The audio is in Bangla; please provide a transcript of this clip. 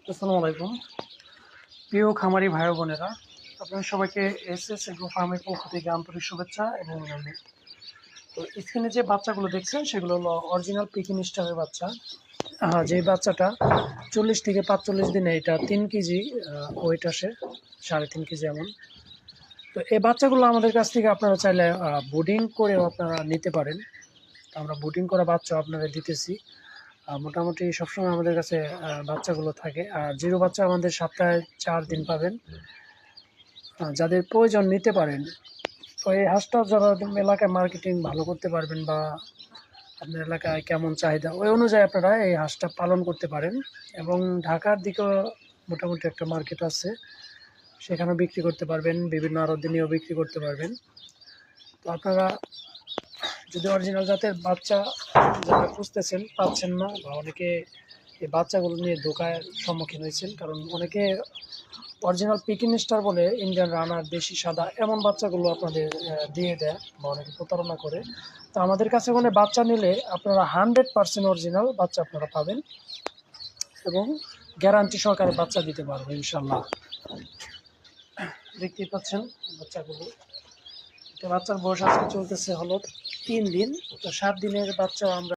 আসসালামু আলাইকুম প্রিয় খামারি ভাই ও বোনেরা, আপনাদের সবাইকে এসএস এগ্রো ফার্মের পক্ষ থেকে আন্তরিক শুভেচ্ছা এবং অভিনন্দন। তো স্ক্রিনে যে বাচ্চাগুলো দেখছেন সেগুলো হলো অরিজিনাল পিকিং স্টারের বাচ্চা। যে বাচ্চাটা 40 থেকে 45 দিনে এটা 3 কেজি ওয়েট আসে, 3.5 কেজি এমন। তো এই বাচ্চাগুলো আমাদের কাছ থেকে আপনারা চাইলে বুডিং করেও আপনারা নিতে পারেন। তো আমরা বুডিং করা বাচ্চা আপনারা দিতেছি। মোটামুটি সবসময় আমাদের কাছে বাচ্চাগুলো থাকে। আর জিরো বাচ্চা আমাদের সপ্তাহে 4 দিন পাবেন। যাদের প্রয়োজন নিতে পারেন। তো এই হাঁসটা যারা এলাকায় মার্কেটিং ভালো করতে পারবেন বা আপনার এলাকায় কেমন চাহিদা ওই অনুযায়ী আপনারা এই হাঁসটা পালন করতে পারেন। এবং ঢাকার দিকেও মোটামুটি একটা মার্কেট আছে, সেখানেও বিক্রি করতে পারবেন, বিভিন্ন আড়ত নিয়েও বিক্রি করতে পারবেন। তো আপনারা যদি অরিজিনাল জাতের বাচ্চা যারা খুঁজতেছেন পাচ্ছেন না, বা অনেকে এই বাচ্চাগুলো নিয়ে ধোঁকার সম্মুখীন হয়েছেন, কারণ অনেকে অরিজিনাল পিকিং স্টার বলে ইন্ডিয়ান রানার, দেশি সাদা এমন বাচ্চাগুলো আপনাদের দিয়ে দেয় বা অনেকে প্রতারণা করে। তো আমাদের কাছে মানে বাচ্চা নিলে আপনারা 100% অরিজিনাল বাচ্চা আপনারা পাবেন এবং গ্যারান্টি সহকারে বাচ্চা দিতে পারবো ইনশাল্লাহ। দেখতেই পাচ্ছেন বাচ্চাগুলো। এটা বাচ্চার বয়স আজকে চলতেছে হলো 3 দিন। তো 7 দিনের বাচ্চা আমরা